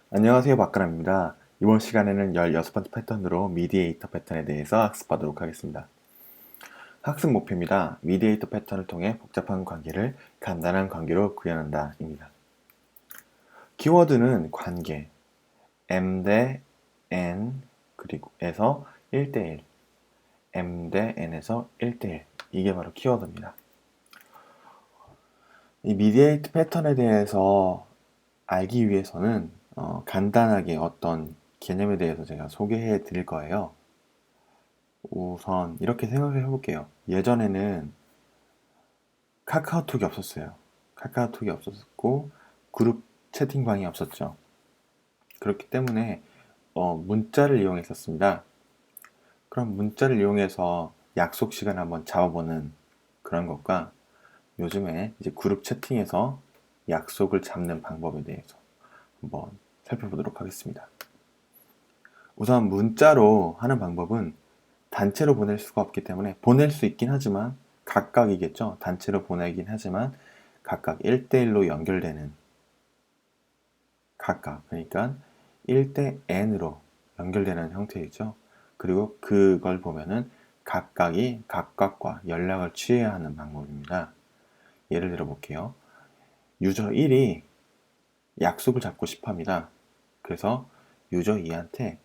안녕하세요, 박가람입니다. 이번 시간에는 16번째 패턴으로 미디에이터 패턴에 대해서 학습하도록 하겠습니다. 학습 목표입니다. 미디에이터 패턴을 통해 복잡한 관계를 간단한 관계로 구현한다 입니다. 키워드는 관계, M 대 N 그리고 에서 1대1, M 대 N에서 1대1 이게 바로 키워드입니다. 이 미디에이터 패턴에 대해서 알기 위해서는 간단하게 어떤 개념에 대해서 제가 소개해 드릴 거예요. 우선 이렇게 생각을 해볼게요. 예전에는 카카오톡이 없었어요. 카카오톡이 없었고 그룹 채팅방이 없었죠. 그렇기 때문에 문자를 이용했었습니다. 그럼 문자를 이용해서 약속 시간 한번 잡아보는 그런 것과 요즘에 이제 그룹 채팅에서 약속을 잡는 방법에 대해서 한번 살펴보도록 하겠습니다. 우선 문자로 하는 방법은 단체로 보낼 수가 없기 때문에 보낼 수 있긴 하지만 각각이겠죠. 단체로 보내긴 하지만 각각 1대1로 연결되는 각각 그러니까 1대 N으로 연결되는 형태이죠. 그리고 그걸 보면은 각각이 각각과 연락을 취해야 하는 방법입니다. 예를 들어 볼게요. 유저 1이 약속을 잡고 싶어 합니다. 그래서 유저 2한테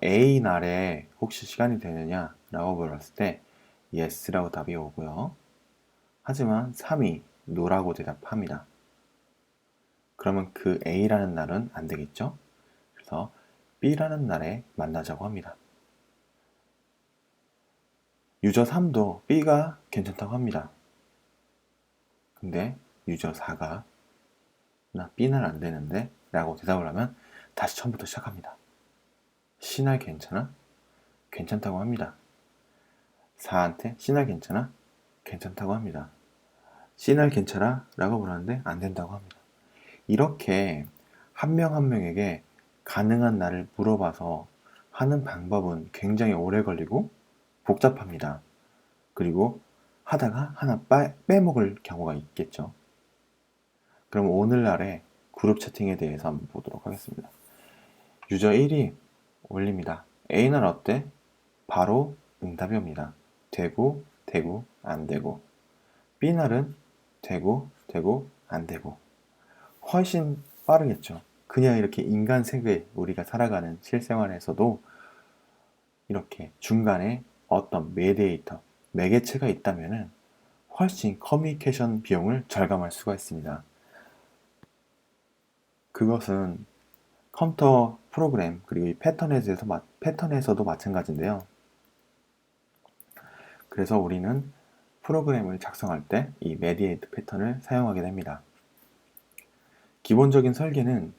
A 날에 혹시 시간이 되느냐 라고 물었을 때 yes라고 답이 오고요. 하지만 3이 no라고 대답합니다. 그러면 그 A라는 날은 안 되겠죠? 그래서 B라는 날에 만나자고 합니다. 유저 3도 B가 괜찮다고 합니다. 근데 유저 4가 나 B는 안 되는데 라고 대답을 하면 다시 처음부터 시작합니다. C날 괜찮아? 괜찮다고 합니다. 4한테 C날 괜찮아? 괜찮다고 합니다. C날 괜찮아? 라고 물었는데 안 된다고 합니다. 이렇게 한 명 한 명에게 가능한 날을 물어봐서 하는 방법은 굉장히 오래 걸리고 복잡합니다. 그리고 하다가 하나 빼먹을 경우가 있겠죠. 그럼 오늘날의 그룹 채팅에 대해서 한번 보도록 하겠습니다. 유저 1이 올립니다. A날 어때? 바로 응답이 옵니다. 되고, 되고, 안 되고. B날은 되고, 되고, 안 되고. 훨씬 빠르겠죠. 그냥 이렇게 인간 세계 우리가 살아가는 실생활에서도 이렇게 중간에 어떤 메디에이터, 매개체가 있다면 훨씬 커뮤니케이션 비용을 절감할 수가 있습니다. 그것은 컴퓨터 프로그램 그리고 이 패턴에서도 마찬가지인데요. 그래서 우리는 프로그램을 작성할 때 이 메디에이터 패턴을 사용하게 됩니다. 기본적인 설계는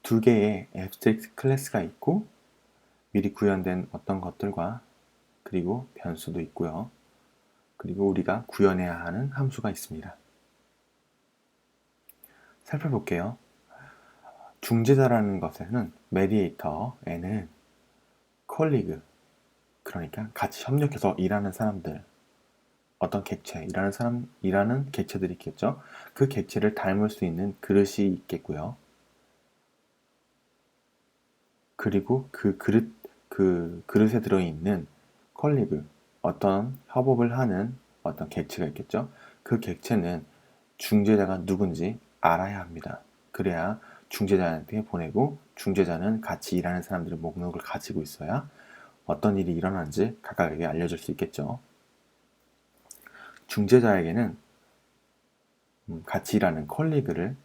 두 개의 abstract 클래스가 있고 미리 구현된 어떤 것들과 그리고 변수도 있고요. 그리고 우리가 구현해야 하는 함수가 있습니다. 살펴볼게요. 중재자라는 것에는 메디에이터에는 콜리그 그러니까 같이 협력해서 일하는 사람들 어떤 객체 일하는 객체들이 있겠죠. 그 객체를 닮을 수 있는 그릇이 있겠고요. 그리고 그 그릇에 들어있는 컬리그 어떤 협업을 하는 어떤 객체가 있겠죠. 그 객체는 중재자가 누군지 알아야 합니다. 그래야 중재자한테 보내고 중재자는 같이 일하는 사람들의 목록을 가지고 있어야 어떤 일이 일어나는지 각각에게 알려줄 수 있겠죠. 중재자에게는 같이 일하는 컬리그를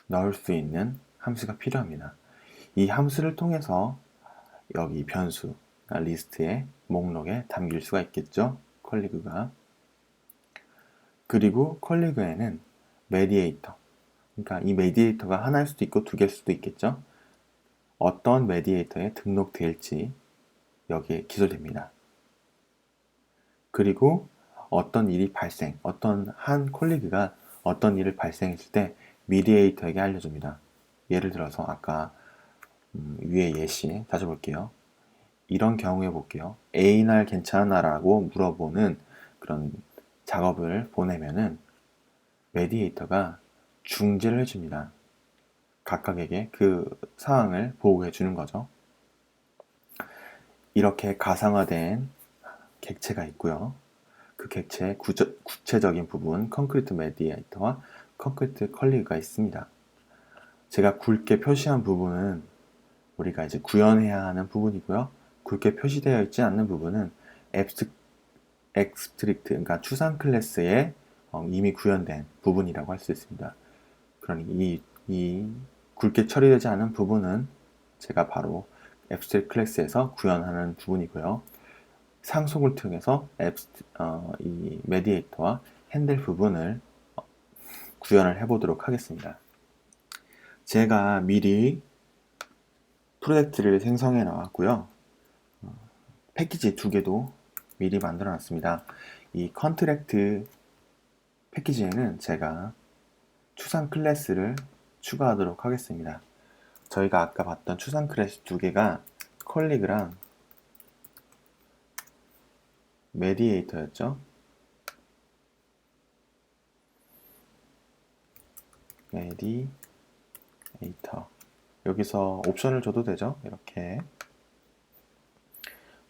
넣을 수 있는 함수가 필요합니다. 이 함수를 통해서 여기 변수, 리스트의 목록에 담길 수가 있겠죠. 컬리그가. 그리고 컬리그에는 메디에이터, 그러니까 이 메디에이터가 하나일 수도 있고 두 개일 수도 있겠죠. 어떤 메디에이터에 등록될지 여기에 기술됩니다. 그리고 어떤 일이 어떤 한 콜리그가 어떤 일을 발생했을 때 미디에이터에게 알려줍니다. 예를 들어서 아까 위에 예시 다시 볼게요. 이런 경우에 볼게요. A날 괜찮아? 라고 물어보는 그런 작업을 보내면은 메디에이터가 중재를 해줍니다. 각각에게 그 사항을 보호해 주는 거죠. 이렇게 가상화된 객체가 있고요. 그 객체의 구체적인 부분, 콘크리트 메디에이터와 콘크리트 컬리그가 있습니다. 제가 굵게 표시한 부분은 우리가 이제 구현해야 하는 부분이고요. 굵게 표시되어 있지 않는 부분은 엑스트릭트, 그러니까 추상 클래스에 이미 구현된 부분이라고 할 수 있습니다. 그러니 이 굵게 처리되지 않은 부분은 제가 바로 앱스트랙트 클래스에서 구현하는 부분이고요. 상속을 통해서 이 메디에이터와 핸들 부분을 구현을 해보도록 하겠습니다. 제가 미리 프로젝트를 생성해 나왔고요. 패키지 두 개도 미리 만들어 놨습니다. 이 컨트랙트 패키지에는 제가 추상 클래스를 추가하도록 하겠습니다. 저희가 아까 봤던 추상 클래스 두 개가 컬리그랑 메디에이터였죠. 메디에이터. 여기서 옵션을 줘도 되죠. 이렇게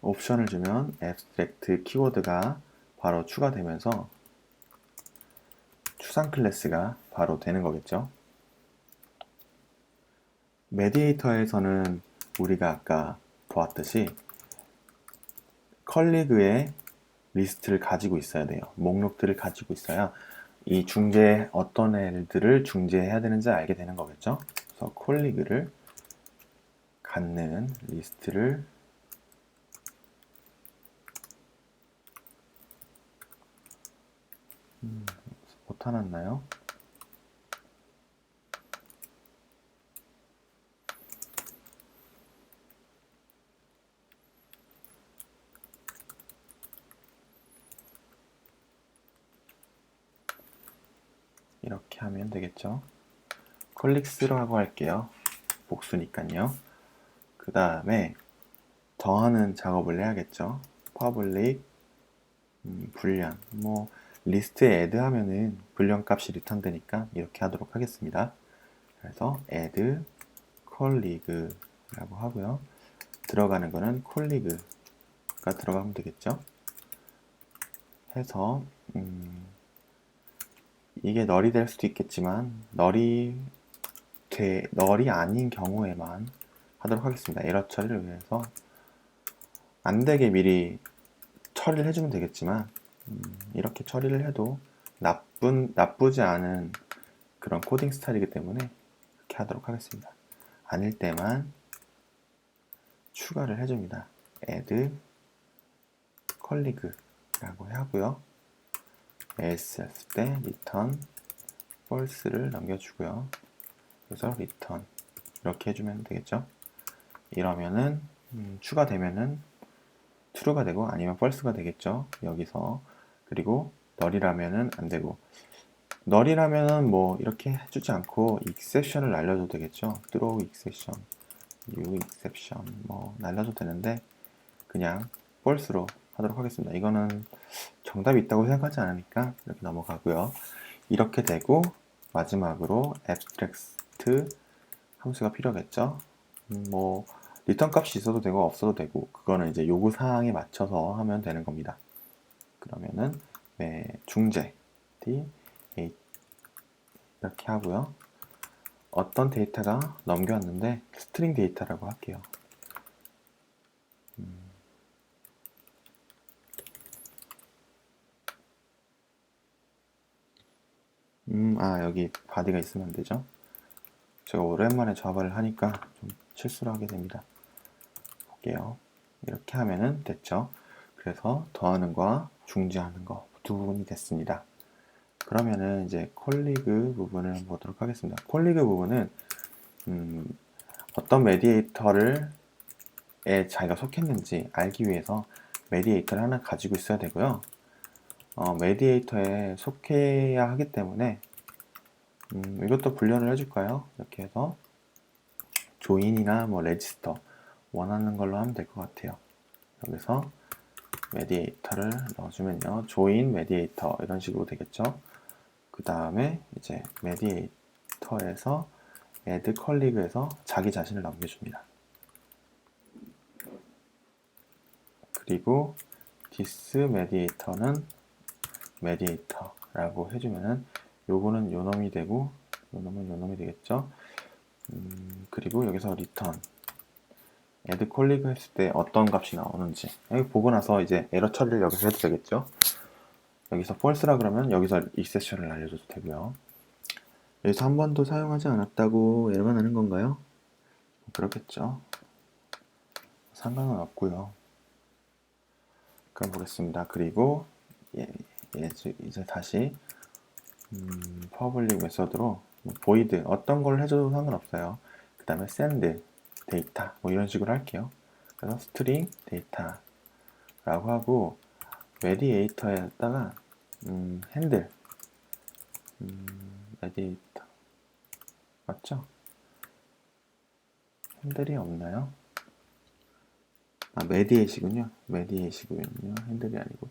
옵션을 주면 앱스트랙트 키워드가 바로 추가되면서 추상 클래스가 바로 되는 거겠죠. 메디에이터에서는 우리가 아까 보았듯이 컬리그의 리스트를 가지고 있어야 돼요. 목록들을 가지고 있어야 이 중재 어떤 애들을 중재해야 되는지 알게 되는 거겠죠. 그래서 컬리그를 갖는 리스트를 못해놨나요? 이렇게 하면 되겠죠. 컬릭스라고 할게요. 복수니까요. 그 다음에 더하는 작업을 해야겠죠. 퍼블릭 불량 뭐 리스트에 add 하면은 불량 값이 리턴 되니까 이렇게 하도록 하겠습니다. 그래서 add colleague라고 하고요. 들어가는 거는 colleague가 들어가면 되겠죠. 해서 이게 널이 될 수도 있겠지만 널이 아닌 경우에만 하도록 하겠습니다. 에러 처리를 위해서 안되게 미리 처리를 해주면 되겠지만 이렇게 처리를 해도 나쁘지 않은 그런 코딩 스타일이기 때문에 이렇게 하도록 하겠습니다. 아닐 때만 추가를 해줍니다. add colleague라고 하고요. else 했을 때 return false를 남겨주고요. 그래서 return 이렇게 해주면 되겠죠. 이러면은 추가되면은 true가 되고 아니면 false가 되겠죠. 여기서 그리고 null이라면은 안 되고 null이라면은 뭐 이렇게 해주지 않고 exception을 날려도 되겠죠. throw exception, new exception 뭐 날려도 되는데 그냥 false로 하도록 하겠습니다. 이거는 정답이 있다고 생각하지 않으니까 이렇게 넘어가고요. 이렇게 되고 마지막으로 abstract 함수가 필요하겠죠. 뭐 리턴 값이 있어도 되고 없어도 되고 그거는 이제 요구 사항에 맞춰서 하면 되는 겁니다. 그러면은 중재 d 이렇게 하고요. 어떤 데이터가 넘겨왔는데 스트링 데이터라고 할게요. 여기 바디가 있으면 안 되죠. 제가 오랜만에 자바를 하니까 좀 실수를 하게 됩니다. 볼게요. 이렇게 하면은 됐죠. 그래서 더하는 거와 중지하는 거 두 부분이 됐습니다. 그러면은 이제 콜리그 부분을 보도록 하겠습니다. 콜리그 부분은 어떤 메디에이터를 자기가 속했는지 알기 위해서 메디에이터를 하나 가지고 있어야 되고요. 메디에이터에 속해야 하기 때문에 이것도 분류를 해줄까요? 이렇게 해서 조인이나 뭐 레지스터 원하는 걸로 하면 될 것 같아요. 여기서 메디에이터를 넣어주면요. 조인 메디에이터 이런 식으로 되겠죠. 그 다음에 이제 메디에이터에서 add colleague에서 자기 자신을 남겨줍니다. 그리고 this mediator는 mediator라고 해주면은 요거는 요놈이 되고 요놈은 요놈이 되겠죠. 그리고 여기서 return add colleague 했을 때 어떤 값이 나오는지 여기 보고 나서 이제 에러 처리를 여기서 해도 되겠죠. 여기서 false라 그러면 여기서 exception을 알려줘도 되고요. 여기서 한 번도 사용하지 않았다고 에러가 나는 건가요? 그렇겠죠. 상관은 없고요. 그럼 보겠습니다. 그리고 이제 다시 public 메서드로 void 어떤 걸 해줘도 상관없어요. 그 다음에 send 데이터 뭐 이런 식으로 할게요. 그래서 string 데이터라고 하고 mediator에다가 handle mediator 맞죠? 핸들이 없나요? mediate이군요. mediate이군요. 핸들이 아니고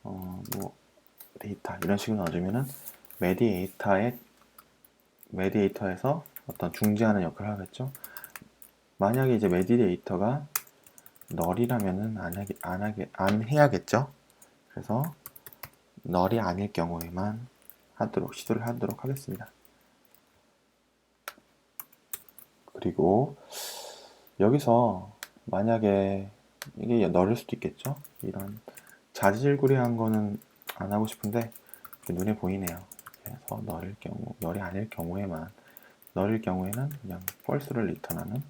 뭐 데이터 이런 식으로 넣어주면은 mediator에서 어떤 중재하는 역할을 하겠죠. 만약에 이제 mediator가 null이라면은 안 해야겠죠. 그래서 null이 아닐 경우에만 시도를 하도록 하겠습니다. 그리고 여기서 만약에 이게 null일 수도 있겠죠. 이런 자질구레한 거는 안 하고 싶은데 눈에 보이네요. 그래서 null이 아닐 경우에만 null일 경우에는 그냥 false를 리턴하는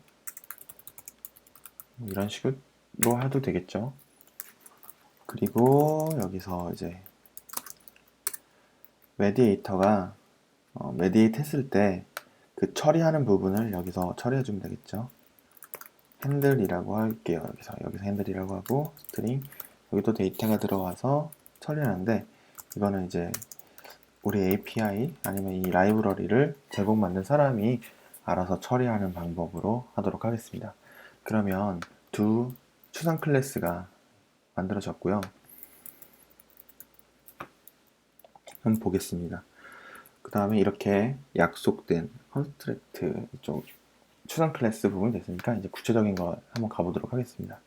이런 식으로 해도 되겠죠. 그리고 여기서 이제 mediator가 mediate 했을 때 그 처리하는 부분을 여기서 처리해 주면 되겠죠. handle이라고 할게요. 여기서 handle이라고 하고 string 여기도 데이터가 들어와서 처리하는데 이거는 이제 우리 API 아니면 이 라이브러리를 제공받는 사람이 알아서 처리하는 방법으로 하도록 하겠습니다. 그러면 두 추상 클래스가 만들어졌고요. 한번 보겠습니다. 그 다음에 이렇게 약속된 컨스트랙트 쪽 추상 클래스 부분이 됐으니까 이제 구체적인 거 한번 가보도록 하겠습니다.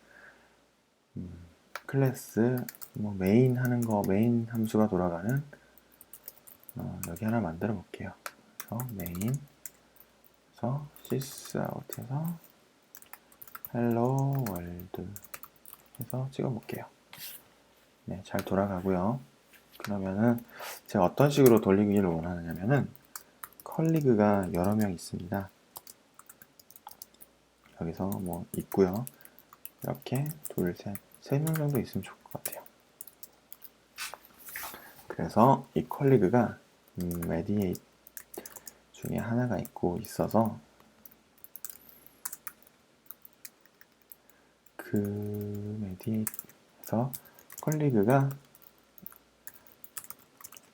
클래스 뭐 메인 하는 거 메인 함수가 돌아가는 여기 하나 만들어 볼게요. 그래서 메인 그래서 sysout에서 hello world 해서 찍어 볼게요. 네, 잘 돌아가고요. 그러면은 제가 어떤 식으로 돌리기를 원하느냐면은 컬리그가 여러 명 있습니다. 여기서 뭐 있고요. 이렇게 둘, 셋, 3명 정도 있으면 좋을 것 같아요. 그래서 이 컬리그가 mediate 중에 하나가 있어서 그 mediate에서 컬리그가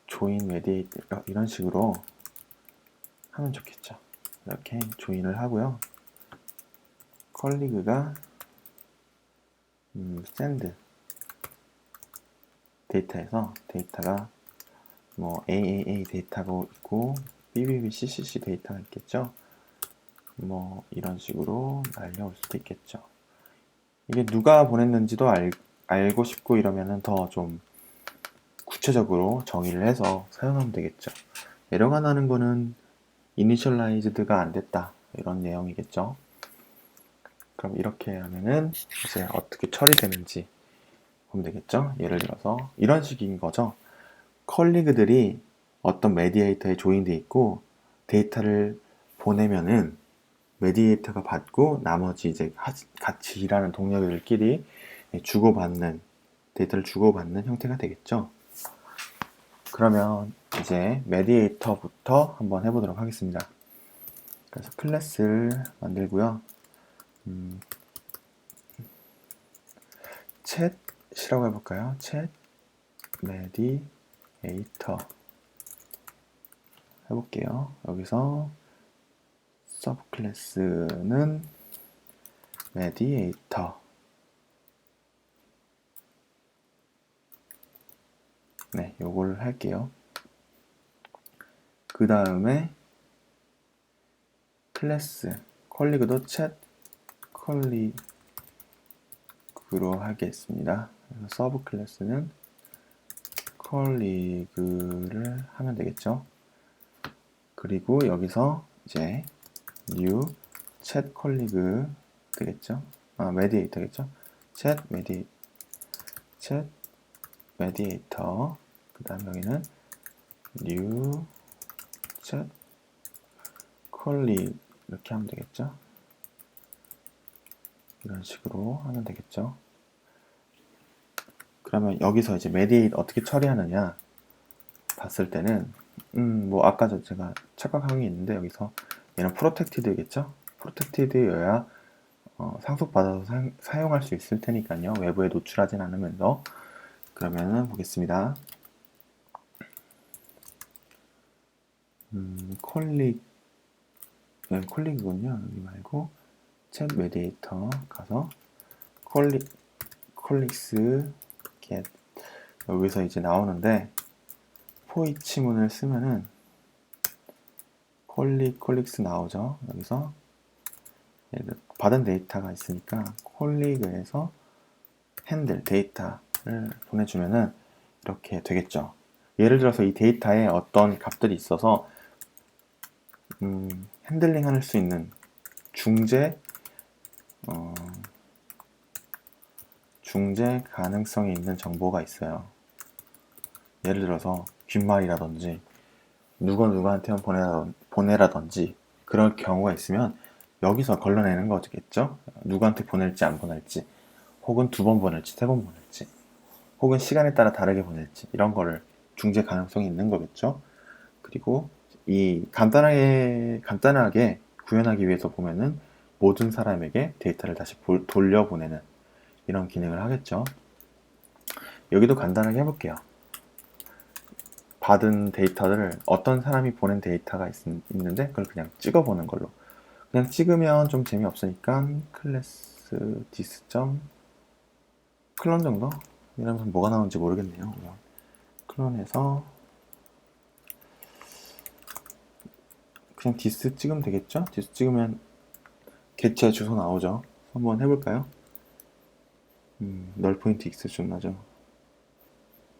join mediate 이런 식으로 하면 좋겠죠. 이렇게 조인을 하고요. 컬리그가 send 데이터에서 데이터가 뭐 AAA 데이터가 있고 BBBCCC 데이터가 있겠죠. 뭐 이런 식으로 날려올 수도 있겠죠. 이게 누가 보냈는지도 알고 싶고 이러면은 더 좀 구체적으로 정의를 해서 사용하면 되겠죠. 에러가 나는 거는 이니셜라이즈드가 안 됐다 이런 내용이겠죠. 그럼 이렇게 하면은 이제 어떻게 처리되는지 보면 되겠죠. 예를 들어서 이런 식인 거죠. 컬리그들이 어떤 메디에이터에 조인돼 있고 데이터를 보내면은 메디에이터가 받고 나머지 이제 같이 일하는 동료들끼리 데이터를 주고받는 형태가 되겠죠. 그러면 이제 메디에이터부터 한번 해보도록 하겠습니다. 그래서 클래스를 만들고요. 챗이라고 해볼까요? 챗 메디에이터 해볼게요. 여기서 서브 클래스는 메디에이터. 네, 요걸 할게요. 그 다음에 클래스 컬리그도 챗 컬리그로 하겠습니다. 그래서 서브 클래스는 컬리그를 하면 되겠죠. 그리고 여기서 이제 new 챗 컬리그 되겠죠. 메디에이터겠죠. 챗 메디에이터. 그 다음 여기는 new 챗 컬리그 이렇게 하면 되겠죠. 이런 식으로 하면 되겠죠. 그러면 여기서 이제 메디에이트 어떻게 처리하느냐 봤을 때는 뭐 아까 제가 착각한 게 있는데 여기서 얘는 프로텍티드겠죠. 프로텍티드여야 상속받아서 사용할 수 있을 테니까요. 외부에 노출하진 않으면서. 그러면은 보겠습니다. 콜릭이군요. 여기 말고 챗 메디에이터 가서 콜릭스 get 여기서 이제 나오는데 포이치문을 쓰면은 콜릭스 나오죠. 여기서 받은 데이터가 있으니까 콜리그에서 핸들 데이터를 보내주면은 이렇게 되겠죠. 예를 들어서 이 데이터에 어떤 값들이 있어서 핸들링 할 수 있는 중재 가능성이 있는 정보가 있어요. 예를 들어서 귓말이라든지 누구한테 보내라든지 그런 경우가 있으면 여기서 걸러내는 거겠죠. 누구한테 보낼지 안 보낼지, 혹은 2번 보낼지 3번 보낼지, 혹은 시간에 따라 다르게 보낼지, 이런 거를 중재 가능성이 있는 거겠죠. 그리고 이 간단하게 구현하기 위해서 보면은 모든 사람에게 데이터를 다시 돌려보내는 이런 기능을 하겠죠. 여기도 간단하게 해볼게요. 받은 데이터를 어떤 사람이 보낸 데이터가 있는데 그걸 그냥 찍어보는 걸로. 그냥 찍으면 좀 재미없으니까 클래스 디스.클론 정도? 이러면서 뭐가 나오는지 모르겠네요. 클론에서 그냥 디스 찍으면 되겠죠? 디스 찍으면 개체 주소 나오죠. 한번 해볼까요? 널 포인트 익스션 나죠.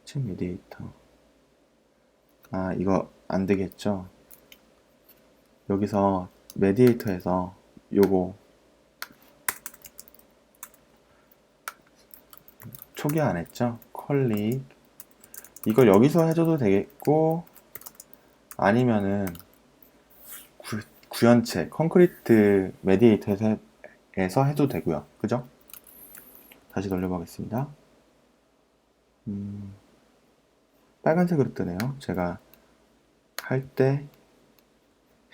챗 메디에이터. 이거 안 되겠죠? 여기서 메디에이터에서 요거 초기화 안 했죠? 컬릭 이걸 여기서 해줘도 되겠고, 아니면은 구현체 콘크리트 메디에이터에서 해도 되고요. 그죠? 다시 돌려보겠습니다. 빨간색으로 뜨네요. 제가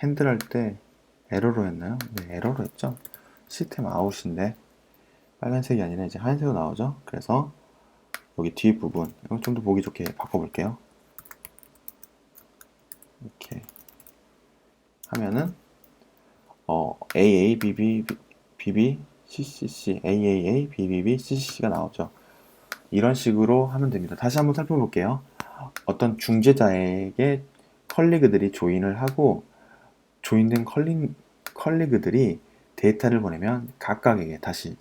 핸들할 때 에러로 했나요? 네, 에러로 했죠. 시스템 아웃인데 빨간색이 아니라 이제 하얀색으로 나오죠. 그래서 여기 뒷부분 좀 더 보기 좋게 바꿔볼게요. 이렇게 하면은 AABB CCC AAA BBB CCC가 나오죠. 이런 식으로 하면 됩니다. 다시 한번 살펴볼게요. 어떤 중재자에게 컬리그들이 조인을 하고 조인된 컬리그들이 데이터를 보내면 각각에게 다시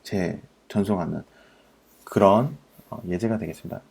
전송하는 그런 예제가 되겠습니다.